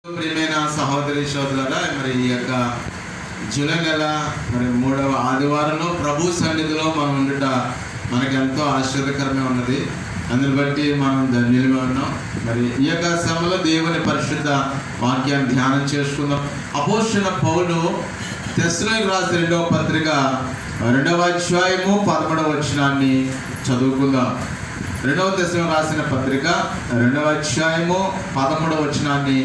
ప్రియమైన సహోదరి సోదరులారా, మరి ఈ యొక్క జూలై నెల మరి 3వ ఆదివారంలో ప్రభు సన్నిధిలో మనం ఉండుట మనకు ఎంతో ఆశ్చర్యకరమే ఉన్నది. అందుని బట్టి మనం ధన్యులుగా ఉన్నాం. మరి ఈ యొక్క సమయంలో దేవుని పరిశుద్ధ వాక్యాన్ని ధ్యానం చేసుకుందాం. అపోస్తలుడైన పౌలు తెస్సలోనికీయులకు రాసిన 2వ పత్రిక 2వ అధ్యాయము 11వ వచనాన్ని చదువుకుందాం. 2వ తెస్సలోనికీయులకు రాసిన పత్రిక 2వ అధ్యాయము 13వ వచనాన్ని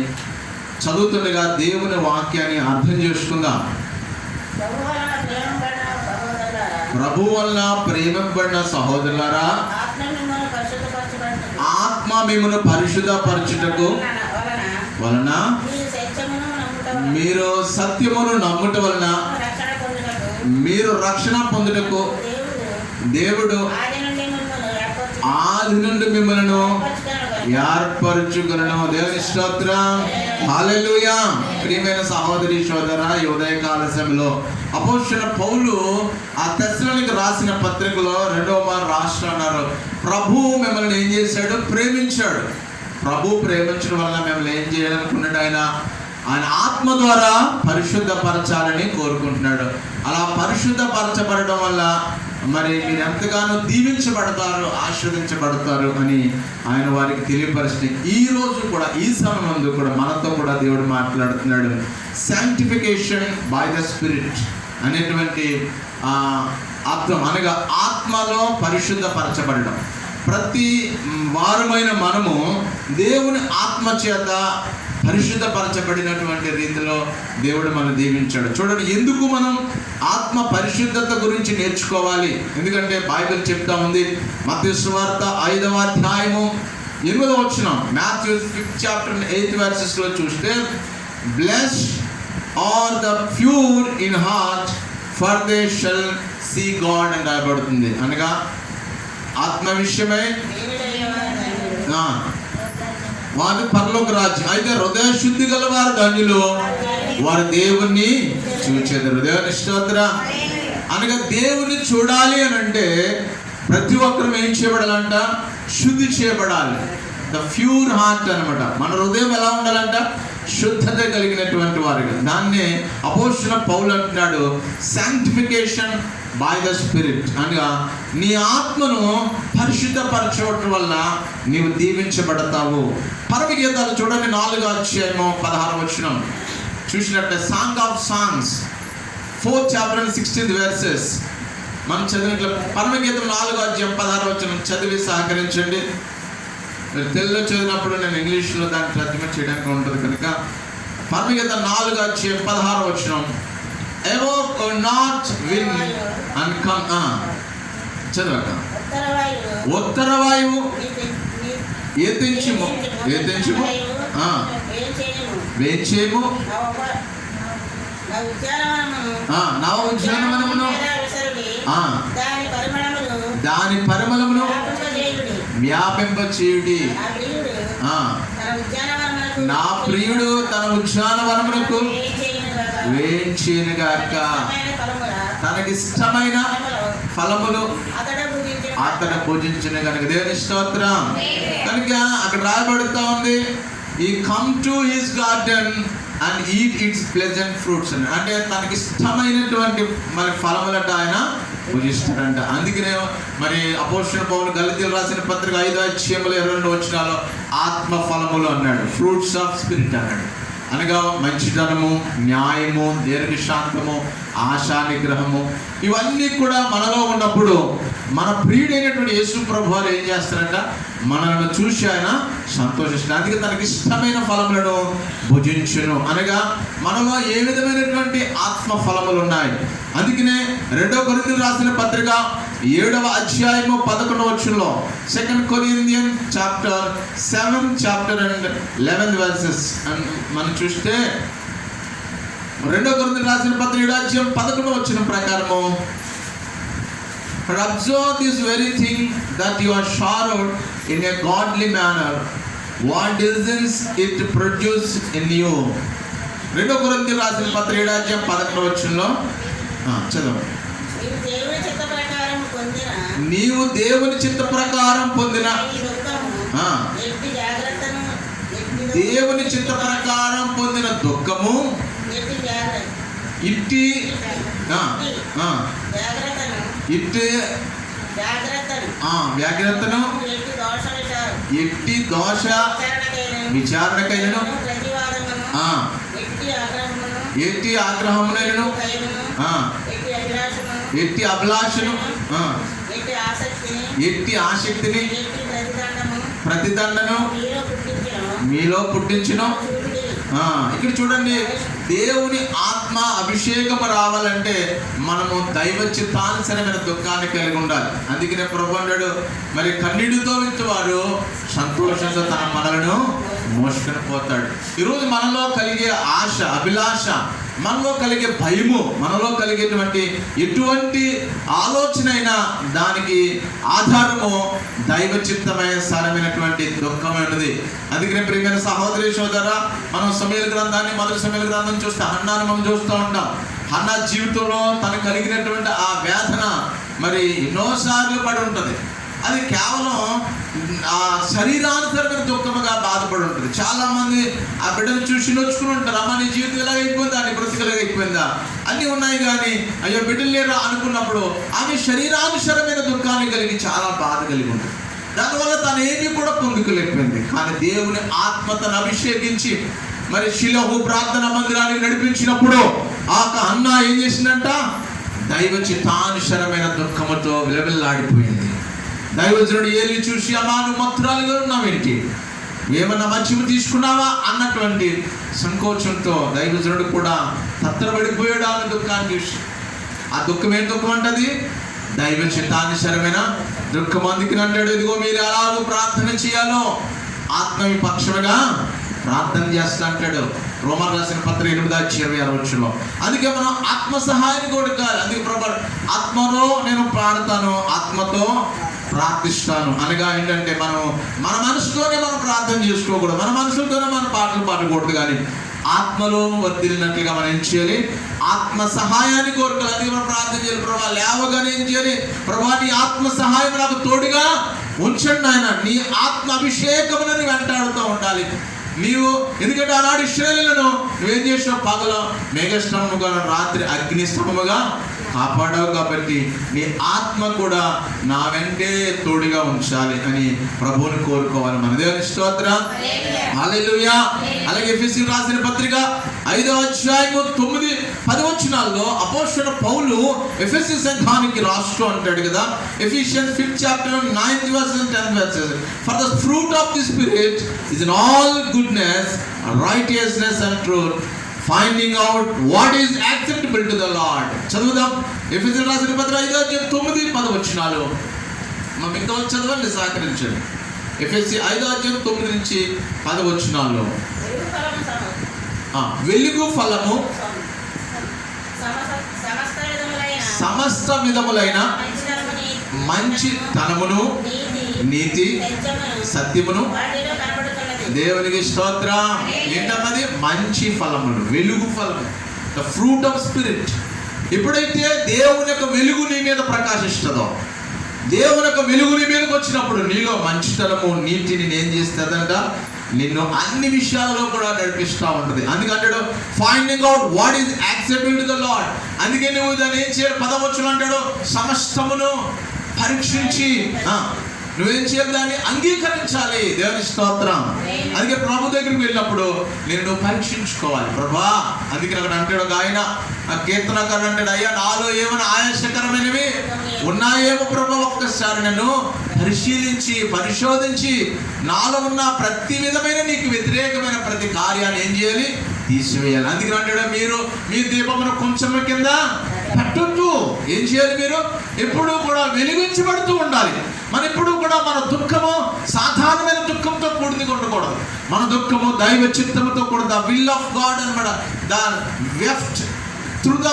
చదువుతుండగా దేవుని వాక్యాన్ని అర్థం చేసుకుందాం. ప్రభు వలన ప్రేమింపబడిన సహోదరులారా, ఆత్మ మిమ్మును పరిశుద్ధపరచుటకు వలన మీరు సత్యమును నమ్ముట వలన మీరు రక్షణ పొందుటకు దేవుడు ఆది నుండి మిమ్మల్ని ఏర్పరచుకొనెను. దేవుని స్తోత్రం, హల్లెలూయా. ప్రియమైన సహోదరి సోదరా, ఈ ఉదయకాల సమయంలో అపోస్తలుడైన పౌలు ఆ తెస్సలోనికీయులకు రాసిన పత్రికలో 2వ మారు రాస్తున్నారు. ప్రభు మిమ్మల్ని ఏం చేశాడు? ప్రేమించాడు. ప్రభు ప్రేమించడం వల్ల మిమ్మల్ని ఏం చేయాలనుకున్నాడు? ఆయన ఆత్మ ద్వారా పరిశుద్ధపరచాలని కోరుకుంటున్నాడు. అలా పరిశుద్ధపరచబడడం వల్ల మరి మీరు ఎంతగానో దీవించబడతారు, ఆశీర్వదించబడతారు అని ఆయన వారికి తెలియపరిచి ఈ రోజు కూడా ఈ సమయం కూడా మనతో కూడా దేవుడు మాట్లాడుతున్నాడు. శాంక్టిఫికేషన్ బై ద స్పిరిట్ అనేటువంటి అర్థం, అనగా ఆత్మలో పరిశుద్ధపరచబడడం. ప్రతి వారమైన మనము దేవుని ఆత్మ చేత పరిశుద్ధపరచబడినటువంటి రీతిలో దేవుడు మనం దీవించాడు. చూడండి, ఎందుకు మనం ఆత్మ పరిశుద్ధత గురించి నేర్చుకోవాలి? ఎందుకంటే బైబిల్ చెప్తా ఉంది. మత్తయి సువార్త 5వ అధ్యాయము 8వ వచనం, Matthew 5th chapter 8th verses లో చూస్తే, blessed are the pure in heart for they shall see God అని రాయబడుతుంది. అనగా ఆత్మ విషయమై వారి పరలోక రాజ్యం. అయితే హృదయ శుద్ధి గల వారు ధన్యులు, వారు దేవుణ్ణి చూచెదరు. దేవుని స్తోత్రం. అనగా దేవుని చూడాలి అని అంటే ప్రతి ఒక్కరు ఏం చేయబడాలంట? శుద్ధి చేయబడాలి. ద ప్యూర్ హార్ట్ అనమాట. మన హృదయం ఎలా ఉండాలంట? శుద్ధత కలిగినటువంటి వారిగా. దాన్నే అపోస్తలుడైన పౌలు అంటున్నాడు, శాంక్టిఫికేషన్ బై ద స్పిరిట్. అనగా నీ ఆత్మను పరిశుద్ధపరచడం వల్ల నీవు దీవించబడతావు. పరమగీతాలు చూడండి, 4వ అధ్యాయము 16వ వచనం చూసినట్టే, song of songs 4th chapter 16th verses మనం చదివినట్లు. పరమగీతం 4వ అధ్యాయం 16వ వచనం చదివి సహకరించండి. మీరు తెలుగులో చదివినప్పుడు నేను ఇంగ్లీష్లో దాన్ని తర్జుమా చేయడానికి ఉంటుంది కనుక పరమగీతం 4వ అధ్యాయం 16వ వచనం, evoke not wind and come చదవక, ఉత్తర వాయువు ఏతించుము వేంచేము నవ ఉద్యానవనమును దాని పరిమళమును వ్యాపింపచేయుడి. నా ప్రియుడు తన ఉద్యానవనమునకు వేంచేనుగాక, తనకిష్టమైన ఫలములు అతను పూజించిన కనుక. దేవుని స్తోత్రం. కనుక అక్కడ రాయబడుతూ ఉంది, ఈ come to his garden and eat it's pleasant fruits అని. అంటే తనకి ఇష్టమైనటువంటి మరి ఫలములంట ఆయన పూజిస్తాడంట. అందుకనే మరి అపోస్తలుడైన పౌలు గలతీయులకు రాసిన పత్రిక 5వ అధ్యాయంలో 22వ వచనాల్లో ఆత్మ ఫలములు అన్నాడు, ఫ్రూట్స్ ఆఫ్ స్పిరిట్ అన్నాడు. అనగా మంచితనము, న్యాయము, దీర్ఘశాంతము, ఆశా నిగ్రహము, ఇవన్నీ కూడా మనలో ఉన్నప్పుడు మన ప్రియుడైనటువంటి యేసు ప్రభు వారు ఏం చేస్తారంట? మనల్ని చూసి ఆయన సంతోషిస్తారు. అందుకే తనకి ఇష్టమైన ఫలములను భుజించును. అనగా మనలో ఏ విధమైనటువంటి ఆత్మ ఫలములు ఉన్నాయి. అందుకనే 2వ కొరింథీయులకు రాసిన పత్రిక 7వ అధ్యాయము 11వ వచనంలో, 2 Corinthians chapter 7th chapter and 11th verses మనం చూస్తే 2వ కొరింథీయులకు రాసిన పత్రిక 7వ అధ్యాయం 11వ వచనం ప్రకారము, observe this very thing that you are sorrowed in a godly manner, what diligence it produce in you. 2వ కొరింథీయులకు రాసిన పత్రిక 7వ అధ్యాయం 11వ వచనంలో చదవండి. నీవు దేవుని చిత్త ప్రకారం పొందిన దేవుని చిత్త ప్రకారం ఫలము ఇట్టి ఇట్టి వ్యాగ్రతను ఎట్టి దోష విచారణకైనను ఎట్టి ఆగ్రహమునైనను ఎట్టి అభిలాషను ఎట్టి ఆసక్తిని ప్రతిదండను మీలో పుట్టించును. ఇక్కడ చూడండి, దేవుని ఆత్మ అభిషేకం రావాలంటే మనము దైవ చిత్తానుసరమైన దుఃఖాన్ని కలిగి ఉండాలి. అందుకనే ప్రభు అన్నాడు, మరి కన్నీటితో వింటువారు సంతోషంతో తన మనలను మోసుకొని పోతాడు. ఈరోజు మనలో కలిగే ఆశ, అభిలాష, మనలో కలిగే భయము, మనలో కలిగేటువంటి ఎటువంటి ఆలోచన అయినా దానికి ఆధారము దైవ చిత్తమైన సరమైనటువంటి దుఃఖమైనది. అందుకనే ప్రియమైన సహోదరి సోదరా, మనం సమూయేలు గ్రంథాన్ని, మొదటి సమూయేలు గ్రంథం చూస్తే హన్నాను మనం చూస్తూ ఉంటాం. హన్నా జీవితంలో తనకు కలిగినటువంటి ఆ వేదన మరి ఎన్నోసార్లు పడి ఉంటుంది. అది కేవలం ఆ శరీరానుసరమైన దుఃఖముగా బాధపడి ఉంటుంది. చాలా మంది ఆ బిడ్డను చూసి నొచ్చుకుని ఉంటారు. అమ్మ నీ జీవితం ఇలాగ అయిపోయిందా, నీ బ్రతికి ఇలాగ అయిపోయిందా, అన్నీ ఉన్నాయి కానీ అయ్యో బిడ్డలు లేరా అనుకున్నప్పుడు ఆమె శరీరానుసరమైన దుఃఖాన్ని కలిగి చాలా బాధ కలిగి ఉంటుంది. దానివల్ల తను ఏమీ కూడా పొందుకోలేకపోయింది. కానీ దేవుని ఆత్మ తను అభిషేకించి మరి షిలోహు ప్రార్థన మందిరానికి నడిపించినప్పుడు ఆ అన్న ఏం చేసిందంట, దైవ చిత్తానుసరమైన దుఃఖముతో విలవిల్లాడిపోయింది. దైవజనుడు ఏలి చూసి, అమ్మా నువ్వు మత్తురాలుగా ఉన్నావేంటి, ఏమన్నా మద్యము తీసుకున్నావా అన్నటువంటి సంకోచంతో దైవజనుడు కూడా తత్తరపడిపోయాడు ఆమె దుఃఖాన్ని చూసి. ఆ దుఃఖం ఏం దుఃఖం అంటది, దైవ చిత్తానుసరమైన దుఃఖం. అందుకని అంటాడు, ఇదిగో మీరు ఎలాగో ప్రార్థన చేయాలో ఆత్మ పక్షముగా ప్రార్థన చేస్తా అంటాడు. రోమర్ రాసిన పత్రిక 8:26. అందుకే మనం ఆత్మ సహాయాన్ని కొడుకోవాలి. అందుకే ప్రభు ఆత్మలో నేను పాడతాను, ఆత్మతో ప్రార్థిస్తాను అనగా ఏంటంటే మనం మన మనసుతోనే మనం ప్రార్థన చేసుకోకూడదు, మన మనసులతోనే మనం పాటలు పాడకూడదు. కానీ ఆత్మలో వర్ధిల్లినట్లుగా మనం ఏం చేయాలి, ఆత్మ సహాయాన్ని కోరుకోవాలి. అందుకే మనం ప్రార్థన చేయాలి, ప్రభా లేవగానే ఏం చేయాలి, ప్రభా నీ ఆత్మ సహాయం నాకు తోడుగా ఉంచండి ఆయన, నీ ఆత్మ అభిషేకమును వెంటాడుతూ ఉండాలి నీవు. ఎందుకంటే ఆనాడు ఇశ్రాయేలులను నువ్వేం చేసావు, పగలు మేఘస్తంభముగా రాత్రి అగ్నిస్తంభముగా కాపాడావు. కాబట్టి నీ ఆత్మ కూడా నా వెంటే తోడుగా ఉంచాలి అని ప్రభువుని కోరుకోవాలి. మన దేవుని స్తోత్రం, హల్లెలూయా. అలాగే ఎఫెసీయులకు రాసిన పత్రిక 5:9-10 అపోస్తలుడైన పౌలు ఎఫెసీ సంఘానికి రాస్తూ అంటాడు కదా, Ephesians 5th chapter 9th verse and 10th verse, for the fruit of the spirit is in all goodness, righteousness and truth, finding out what is acceptable to the Lord. చదువుదాం. ఎఫెసీయులకు రాసిన పత్రిక 5:9-10. మిగతా చదవండి, సహకరించండి. ఎఫెసీ 5:9-10. వెలుగు ఫలము సమస్త విధములైన మంచి తనమును, నీతి, సత్యమును. దేవునికి స్తోత్రం. ఏంటన్నది మంచి ఫలములు, వెలుగు ఫలము, ద ఫ్రూట్ ఆఫ్ స్పిరిట్. ఎప్పుడైతే దేవుని యొక్క వెలుగు నీ మీద ప్రకాశిస్తుందో, దేవుని యొక్క వెలుగు నీ మీదకి వచ్చినప్పుడు నీలో మంచితనము, నీతిని ఏం చేస్తుందంట, నిన్ను అన్ని విషయాలలో కూడా నడిపిస్తూ ఉంటుంది. అందుకంటాడు finding out what is acceptable to the lord. అందుకే నువ్వు దాన్ని ఏం చేయాలి, 10వ వచనం అంటాడు, సమస్తమును పరీక్షించి నువ్వేం చేయాలి, దాన్ని అంగీకరించాలి. దేవుని స్తోత్రం. అందుకే ప్రభు దగ్గరికి వెళ్ళినప్పుడు నువ్వు పరీక్షించుకోవాలి. ప్రభా, అందుకే అక్కడ అంటాడు ఒక ఆయన, ఆ కీర్తనకారుడు అంటాడు, అయ్యా నాలో ఏమైనా ఆయాసకరమైనవి ఉన్నాయేమో ప్రభు, ఒక్కసారి నన్ను పరిశీలించి పరిశోధించి నాలో ఉన్న ప్రతి విధమైన నీకు వ్యతిరేకమైన ప్రతి కార్యాన్ని ఏం చేయాలి, తీసివేయాలి. అందుకని అంటాడు, మీరు మీ దీపమును కొంచెం కింద పెట్టొద్దు. ఏం చేయాలి, మీరు ఎప్పుడు కూడా వెలిగించబడుతూ ఉండాలి. మన ఎప్పుడు కూడా మన దుఃఖము సాధారణమైన దుఃఖంతో కూడింది ఉండకూడదు. మన దుఃఖము దైవ చిత్తముతో కూడదు. ద విల్ ఆఫ్ గాడ్ అనమాట, the weft through the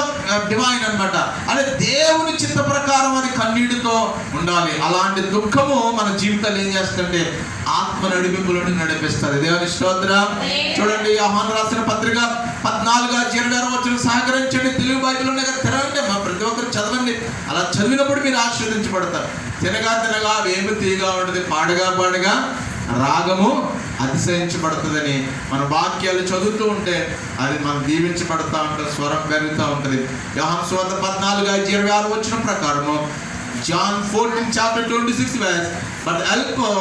divine అనమాట. అంటే దేవుని చిత్త ప్రకారం అది కన్నీటితో ఉండాలి. అలాంటి దుఃఖము మన జీవితాలు ఏం చేస్తుంటే ఆత్మ నడిపింపులను నడిపిస్తుంది. దేవుని స్తోత్రం. చూడండి, యోహాను రాసిన పత్రిక 14:26 సహకరించండి. తెలుగు బైబిల్ ఉన్నాయి కదా, తెరవండి, మా ప్రతి ఒక్కరు చదవండి. అలా చదివినప్పుడు మీరు ఆశీర్వదించబడతారు. తినగా తినగా వేమి తీగా ఉంటుంది, పాడగా పాడగా రాగము అతిశయించబడుతుందని మన వాక్యాలు చదువుతూ ఉంటే అది మనం దీవించబడతా ఉంటుంది, స్వరం పెరుగుతూ ఉంటుంది. యోహాను సువార్త 14:26 వచ్చిన ప్రకారము, John 14:26 verse, but the Helper,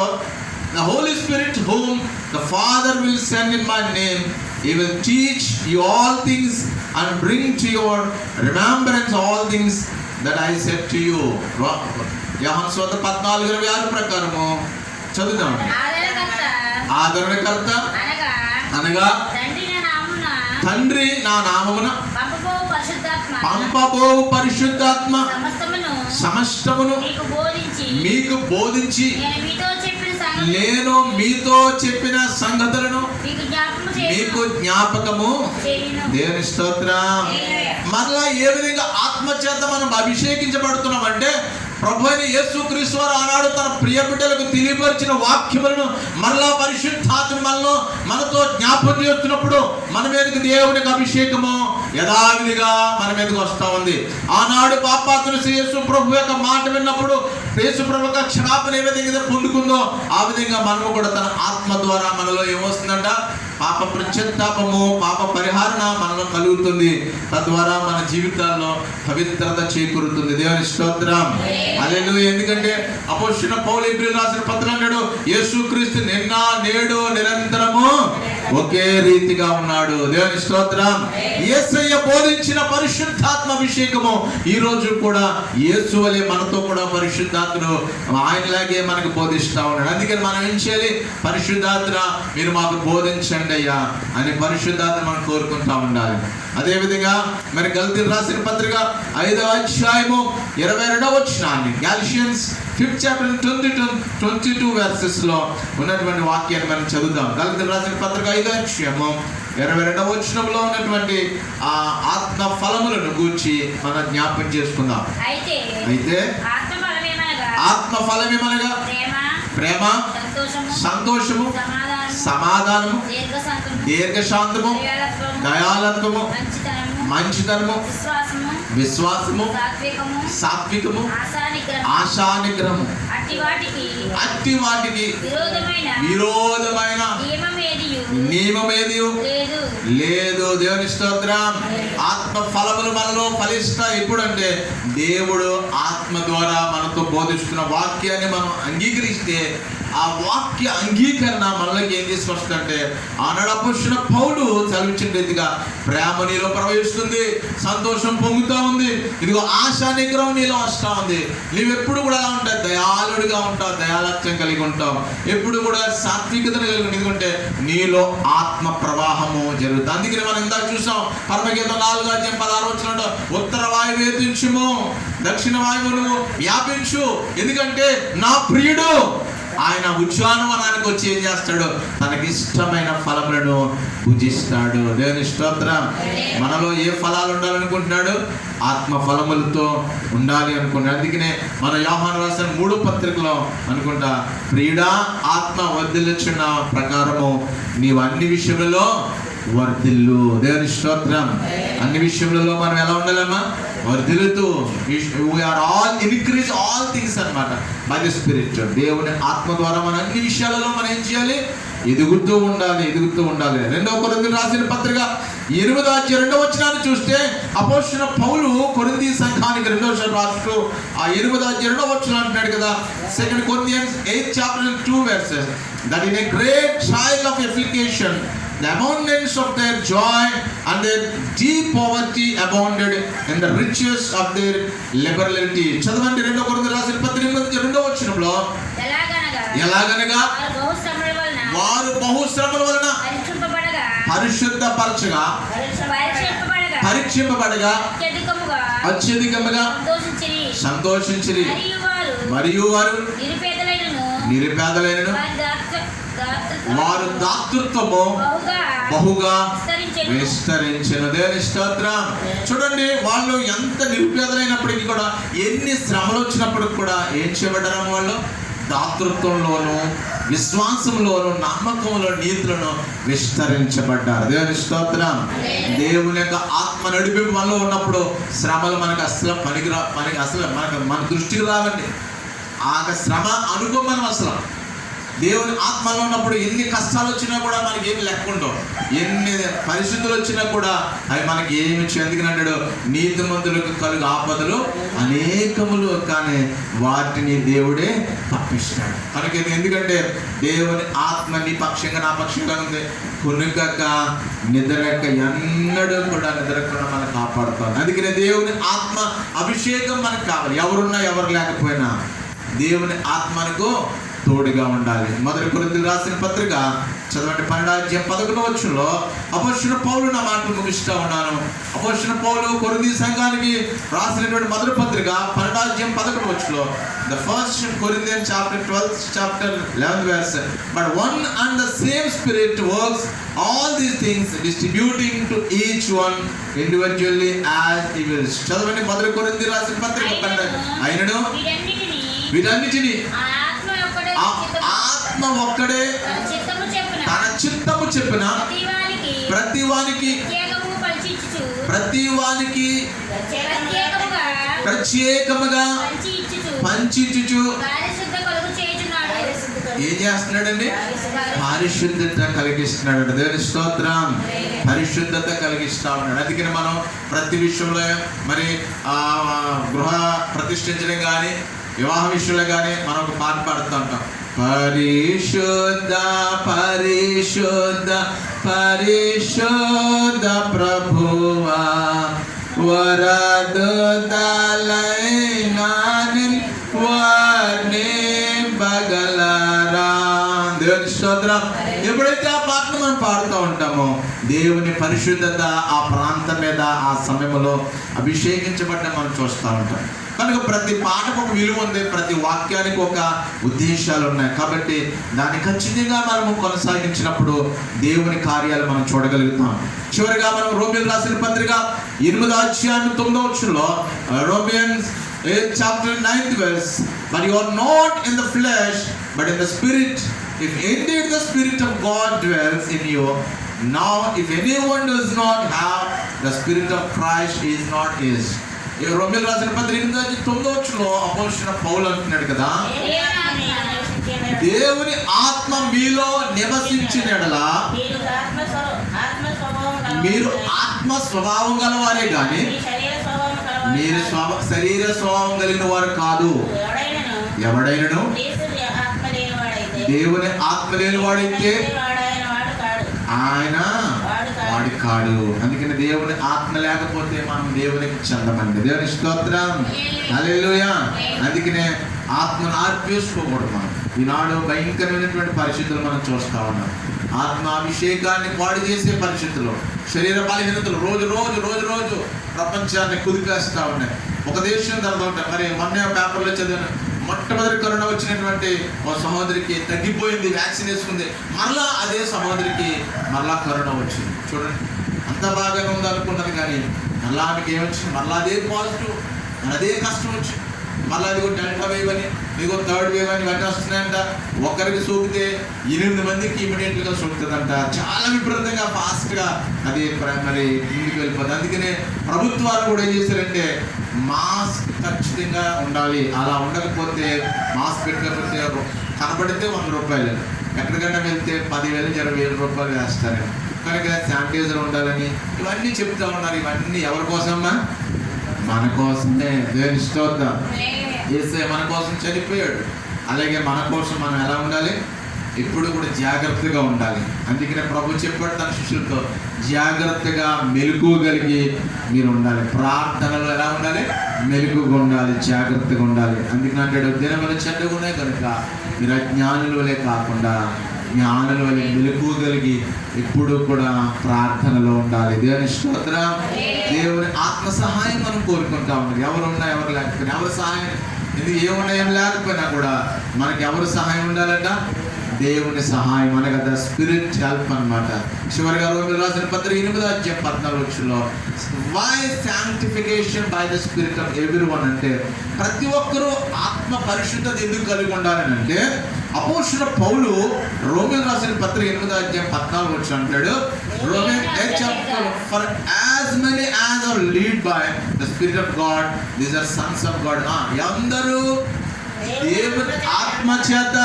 the Holy Spirit, whom the Father will send in my name, he will teach you all things and bring to your remembrance all things that I said to you. యోహాను సువార్త 14:26 ప్రకారము చదువుతాం. ఆదరణకర్త అనగా తండ్రి నా నామమున పంపబోవు పరిశుద్ధాత్మ సమస్తమును మీకు బోధించి నేను మీతో చెప్పిన సంగతులను మీకు జ్ఞాపకము. దేవుని స్తోత్రం. మరలా ఏ విధంగా ఆత్మచేత మనం అభిషేకించబడుతున్నామంటే, ప్రభు అయిన యేసుక్రీస్తు వారు ఆనాడు తన ప్రియ బిడ్డలకు తెలియపరిచిన వాక్యములను మరలా పరిశుద్ధాత్మ మనతో జ్ఞాపకం చేస్తున్నప్పుడు మన మీదకి దేవునికి అభిషేకము యథావిధిగా మన మీదకి వస్తూ ఉంది. ఆనాడు పాపాత్ముడు యేసు ప్రభు యొక్క మాట విన్నప్పుడు యేసు ప్రభు యొక్క క్షమాపణ ఏ విధంగా పొందుకుందో ఆ విధంగా మనము కూడా తన ఆత్మ ద్వారా మనలో ఏమొస్తుందంట, పాప ప్రత్యత్తాపము, పాప పరిహారణ మనలో కలుగుతుంది. తద్వారా మన జీవితాల్లో పవిత్రత చేకూరుతుంది. దేవుని స్తోత్రం. హల్లెలూయా. ఎందుకంటే అపోస్తలుడైన పౌలు హెబ్రీయులకు రాసిన పత్రం అన్నాడు, యేసుక్రీస్తు నిన్న నేడు నిరంతరము ఒకే రీతిగా ఉన్నాడు. దేవుని స్తోత్రం. యేసయ్య బోధించిన పరిశుద్ధాత్మ అభిషేకము ఈ రోజు కూడా యేసు వలె మనతో కూడా పరిశుద్ధాత్మను ఆయనలాగే మనకు బోధిస్తా ఉన్నాడు. అందుకని మనం ఏం చేయాలి, పరిశుద్ధాత్మ మీరు మాకు బోధించండి అయ్యా అని పరిశుద్ధాత్మ మనం కోరుకుంటా ఉండాలి. అదేవిధంగా మరి గలతీయులకు రాసిన పత్రిక 5వ అధ్యాయము 22వ వచనాన్ని, గాలషియన్స్ 5th chapter 22 verses లో ఉన్నటువంటి వాక్యాన్ని మనం చదువుదాం. గలతీయులకు రాసిన పత్రిక 5వ అధ్యాయము 22వ వచనంలో ఉన్నటువంటి ఆ ఆత్మ ఫలములను గూర్చి మనం జ్ఞాపకం చేసుకుందాం. అయితే ఆత్మ ఫలమేమనగా ప్రేమ, సంతోషము, సమాధానము, దీర్ఘశాంతము, దయాళత్వము, మంచితనము, విశ్వాసము, సాత్వికము, ఆశానిగ్రహము, అట్టి వాటికి విరోధమైన నియమమేది లేదు. దేవుని స్తోత్రం. ఆత్మ ఫలములు మనలో ఫలిస్తాయి ఎప్పుడంటే దేవుడు ఆత్మ ద్వారా మనతో బోధిస్తున్న వాక్యాన్ని మనం అంగీకరిస్తే ఆ వాక్య అంగీకరణ మనలోకి ఏం తీసుకొస్తుందంటే, ఆనాడు అపోస్తలుడైన పౌలు చదివించిన రీతిగా ప్రేమ నీలో ప్రవహిస్తుంది, సంతోషం పొంగుతూ ఉంది, ఇదిగో ఆశా నిగ్రహం నీలో వస్తూ ఉంది. నీవెప్పుడు కూడా ఎలా ఉంటావు, దయాళుడిగా ఉంటావు, దయాలత్వం కలిగి ఉంటావు, ఎప్పుడు కూడా సాత్వికతను కలిగి ఎందుకంటే నీలో ఆత్మ ప్రవాహము జరుగుతుంది. అందుకని మనం ఇందాక చూసాం, పరమగీతం 4:16 ఉత్తర వాయువు వేధించుము, దక్షిణ వాయువును వ్యాపించు, ఎందుకంటే నా ప్రియుడు ఆయన ఉద్యానవనానికి వచ్చి ఏం చేస్తాడు, తనకి ఇష్టమైన ఫలములను పూజిస్తాడు. దేవుని స్తోత్రం. మనలో ఏ ఫలాలు ఉండాలనుకుంటున్నాడు, ఆత్మ ఫలములతో ఉండాలి అనుకుంటున్నాడు. అందుకనే మన యోహాను రాసిన 3వ పత్రికలో అనుకుంటా, ప్రియుడా ఆత్మ వర్ధిల్లుచున్న ప్రకారము నీవు అన్ని విషయములలో వర్ధిల్లు. దేవుని స్తోత్రం. అన్ని విషయములలో మనం ఎలా ఉండాలమ్మా, వర్ధిల్లుతూ, we are all increase all things అన్నమాట బై ది స్పిరిట్. దేవుని ఆత్మ ద్వారా మన అన్ని విషయాలలో మనం ఏం చేయాలి, ఎదుగుతూ ఉండాలి. 2వ కొరింథీయులకు రాసిన పత్రిక 8వ అధ్యాయం 2వ వచనాన్ని చూస్తే అపోస్తలుడైన పౌలు కొరింథీ సంఘానికి 2వ రాస్తూ ఆ 8వ అధ్యాయం 2వ వచనం అంటున్నాడు కదా, 2 Corinthians 8th chapter 2 verses, that in a great trial of affliction the abundance of their joy and their deep poverty abounded in the riches of their liberality. చదవండి 2వ కొరింథీయులకు రాసిన పత్రిక 2వ వచనంలో, ఎలాగనగా వారు బహుశ్రమల వలన పరిశుద్ధపరచగా పరీక్షింపబడగా అత్యధికముగా సంతోషించిరి, మరియు వారు నిరుపేదలైనను వారు దాతృత్వము బహుగా విస్తరించెను. దేవుని స్తోత్రం. చూడండి, వాళ్ళు ఎంత నిరుపేదలైనప్పటికీ కూడా, ఎన్ని శ్రమలు వచ్చినప్పటికి కూడా ఏం చేయబడ్డారు, వాళ్ళు దాతృత్వంలోను, విశ్వాసంలోను, నమ్మకంలో, నీతులను విస్తరించబడ్డారు. దేవుని స్తోత్రం. దేవుని యొక్క ఆత్మ నడిపింపు మనలో ఉన్నప్పుడు శ్రమలు మనకు అసలు మన దృష్టికి రావండి. ఆ శ్రమ అనుకోమనం అసలు దేవుని ఆత్మలో ఉన్నప్పుడు ఎన్ని కష్టాలు వచ్చినా కూడా మనకి ఏమి లెక్క ఉండవు, ఎన్ని పరిస్థితులు వచ్చినా కూడా అవి మనకి ఏమి ఎందుకని అంటాడు, నీతిమంతులకు కలుగు ఆపదలు అనేకములు కానీ వాటిని దేవుడే తప్పిస్తాడు. కనుక ఎందుకంటే దేవుని ఆత్మ నీ పక్షంగా నా పక్షంగా ఉంది. కొనుగక నిద్రక ఎన్నడూ కూడా నిద్రకుండా మనం కాపాడుతాం. అందుకనే దేవుని ఆత్మ అభిషేకం మనకు కావాలి. ఎవరున్నా ఎవరు లేకపోయినా దేవుని ఆత్మకు తోడుగా ఉండాలి. మొదటి కొరింథీయులకు రాసిన పత్రిక చదవండి 12:11 అపోస్తలుడైన పౌలు నా మాటలు ముగిస్తూ ఉన్నాను. అపోస్తలుడైన పౌలు కొరింథీ సంఘానికి రాసినటువంటి మొదటి పత్రిక 12:11 The first Corinthians chapter 12 chapter 11 verse, but one and the same Spirit works all these things, distributing to each one individually as he wills. చదవండి మొదటి కొరింథీ రాసిన పత్రిక అయినను వీటన్నిటిని ఆత్మ ఒక్కడే తన చిత్తము చెప్పిన ప్రతి వానికి ప్రత్యేకముగా పంచిచ్చుచు ఏం చేస్తున్నాడండి? పరిశుద్ధత కలిగిస్తున్నాడు. దేవుని స్తోత్రం. పరిశుద్ధత కలిగిస్తా ఉన్నాడు. అందుకని మనం ప్రతి విషయంలో మరి గృహ ప్రతిష్ఠించడం కానీ వివాహ విషయంలో కానీ మనం ఒక పాట పాడుతూ ఉంటాం. పరిశుద్ధ పరిశుద్ధ పరిశుద్ధ ప్రభువా వరదుతలైనా వర్ణింపగలరా. దేవుని స్తోత్రం. ఎప్పుడైతే ఆ పాటను మనం పాడుతూ ఉంటామో దేవుని పరిశుద్ధత ఆ ప్రాంతం మీద ఆ సమయంలో అభిషేకించబడ్డ మనం చూస్తూ ఉంటాం. కనుక ప్రతి పాటకు ఒక విలువ ఉంది, ప్రతి వాక్యానికి ఒక ఉద్దేశాలు ఉన్నాయి. కాబట్టి దాన్ని ఖచ్చితంగా మనము కొనసాగించినప్పుడు దేవుని కార్యాలు మనం చూడగలుగుతాం. చివరిగా మనం రోమియోలు రాసిన పత్రిక 8:9 Romans 8:9 but you are not in the flesh but in the spirit, if indeed the spirit of God dwells in you. Now if anyone does not have the spirit of Christ, he is not his. ఈ రోమియోలు రాసిన పత్రిక 8:9 అపోస్తలుడైన పౌలు అంటున్నాడు కదా, దేవుని ఆత్మ మీలో నివసించిన యెడల మీరు ఆత్మ స్వభావం గలవారే కానీ మీరు శరీర స్వభావం కలిగిన వారు కాదు. ఎవడైనను దేవుని ఆత్మ లేని వాడైతే ఆయన వాడి కాడు. అందుకని దేవుని ఆత్మ లేకపోతే మనం దేవునికి చెందమండి. దేవుని స్తోత్రం. హల్లెలూయా. అందుకనే ఆత్మను ఆర్పేసుకోకూడదు. మనం ఈనాడు భయంకరమైనటువంటి పరిస్థితులు మనం చూస్తూ ఉన్నాం. ఆత్మాభిషేకాన్ని పాడు చేసే పరిస్థితులు, శరీర బలహీనతలు రోజు రోజు రోజు రోజు ప్రపంచాన్ని కుదిపేస్తూ ఉన్నాయి. ఒక దేశం తర్వాత ఉంటాయి. మరి మొన్న పేపర్లో చదివిన మొట్టమొదటి కరోనా వచ్చినటువంటి ఒక సహోదరికి తగ్గిపోయింది, వ్యాక్సిన్ వేసుకుంది. మరలా అదే సహోదరికి మరలా కరోనా వచ్చింది. చూడండి, అంత బాగానే ఉంది అనుకున్నది కానీ మరలా ఆమెకి ఏమొచ్చింది? మరలా అదే పాజిటివ్, అదే కష్టం వచ్చింది. మళ్ళీ అదిగో డెల్టా వేవ్ అని, ఇదిగో థర్డ్ వేవ్ అని ఇవన్నీ వస్తున్నాయంట. ఒకరికి సోకితే 8 మందికి ఇమీడియట్గా సోకుతుందంట. చాలా విపరీతంగా ఫాస్ట్గా అది మరి ముందుకు వెళ్ళిపోతుంది. అందుకనే ప్రభుత్వాలు కూడా ఏం చేశారంటే మాస్క్ ఖచ్చితంగా ఉండాలి. అలా ఉండకపోతే మాస్క్ పెట్టకపోతే కనపడితే 100 రూపాయలు, ఎక్కడికైనా వెళ్తే 10,000 20,000 రూపాయలు వేస్తారు. కనుక శానిటైజర్ ఉండాలని ఇవన్నీ చెప్తా ఉన్నారు. ఇవన్నీ ఎవరి కోసమ్మా? మన కోసమే. దేవుని స్తోత్రం. యేసయ్య మన కోసం చనిపోయాడు. అలాగే మన కోసం మనం ఎలా ఉండాలి? ఎప్పుడు కూడా జాగ్రత్తగా ఉండాలి. అందుకనే ప్రభు చెప్పాడు తన శిష్యులతో, జాగ్రత్తగా మెలకువగలిగి మీరు ఉండాలి. ప్రార్థనలో ఎలా ఉండాలి? మెలకుగా ఉండాలి, జాగ్రత్తగా ఉండాలి. అందుకని అంటాడు, దినములు చెడ్డగా ఉన్నాయి కనుక మీరు అజ్ఞానుల వలె కాకుండా జ్ఞానుల వలె మెలకువగలిగి ఎప్పుడు కూడా ప్రార్థనలో ఉండాలి. దేవుని స్తోత్రం. దేవుని ఆత్మ సహాయం మనం కోరుకుంటా ఉన్నాం. ఎవరున్నా ఎవరు లేకపోయినా, ఎవరి సహాయం ఎందుకు ఏమున్నా ఏం లేకపోయినా కూడా మనకి ఎవరు సహాయం ఉండాలంట? దేవుని సహాయం అనగా ద స్పిరిట్ హెల్ప్ అన్నమాట. చివరిగా రోమియోలు రాసిన పత్రిక 8:14 why sanctification by the spirit of everyone అంటే ప్రతి ఒక్కరూ ఆత్మ పరిశుద్ధత ఎందుకు కలిగి ఉండాలని అంటే అపోస్తలుడైన పౌలు రోమియోలు రాసిన పత్రిక 8:14 అంటాడు, for as many as are led by the spirit of God these are sons of God. అందరూ దేవుని ఆత్మ చేత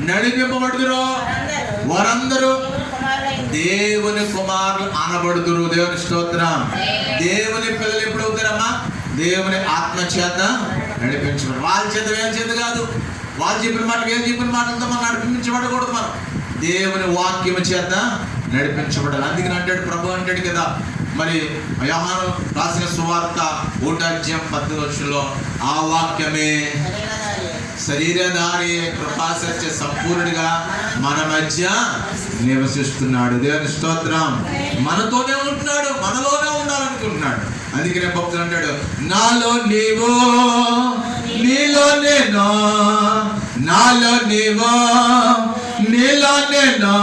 నడిపింపబడుదురో వారందరూ దేవుని కుమారులు అనబడుదురు. దేవుని స్తోత్రం. దేవుని పిల్లలు ఎప్పుడు అవుతారమ్మా? దేవుని ఆత్మ చేత నడిపించబడు. వాళ్ళ చేత ఏం చేత కాదు, వాళ్ళు చెప్పిన మాటలు ఏం చెప్పిన మాటలతో మనం నడిపించబడకూడదు. మనం దేవుని వాక్యము చేత నడిపించబడాలి. అందుకని అంటాడు ప్రభు, అంటాడు కదా మరి యోహాను రాసిన సువార్త 1:10 ఆ వాక్యమే శరీరధారి కృపాసత్య సంపూర్ణుడిగా మన మధ్య నివసిస్తున్నాడు. దేవుని స్తోత్రం. మనతోనే ఉంటున్నాడు, మనలోనే ఉండాలనుకుంటున్నాడు. అందుకనే భక్తులు అంటాడు, నాలో నీవు నీలో నేను, నాలో నీవు నీలో నేను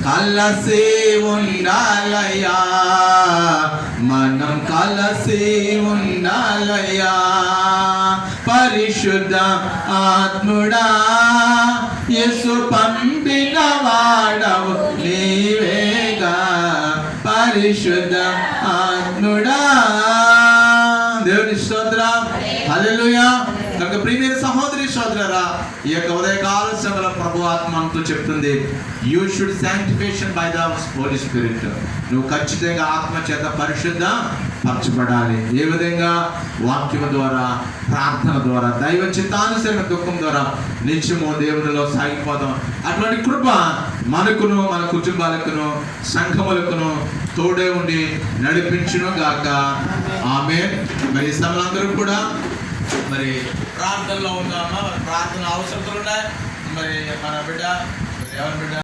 కలసి ఉండాలయ్యా, మనం కలసి ఉండాలయ్యా. పరిశుద్ధ ఆత్ముడా యేసు పంపిన వాడవు నీవేగా, పరిశుద్ధ ఆత్ముడా. దేవుని స్తోత్రం. హల్లెలూయా. కనుక ప్రియమైన సహోదరి సోదరులారా, ఈ యొక్క ఉదయకాల సమయంలో ప్రభు ఆత్మ అంటూ చెప్తుంది, you should sanctification by the holy spirit. నువ్వు ఖచ్చితంగా ఆత్మ చేత పరిశుద్ధ పరచబడాలి. ఏ విధంగా? వాక్యం ద్వారా, ప్రార్థన ద్వారా, దైవ చిత్తానుసరణ దుఃఖం ద్వారా నిత్యము దేవునిలో సాగిపోతాం. అటువంటి కృప మనకును, మన కుటుంబాలకును, సంఘములకును తోడే ఉండి నడిపించును గాక. ఆమేన్. మరి ఈ సమయంలో కూడా మరి ప్రార్థనలో ఉన్నామా? మరి ప్రార్థన అవసరతలు ఉన్నాయి. మరి మన బిడ్డ ఎవరి బిడ్డ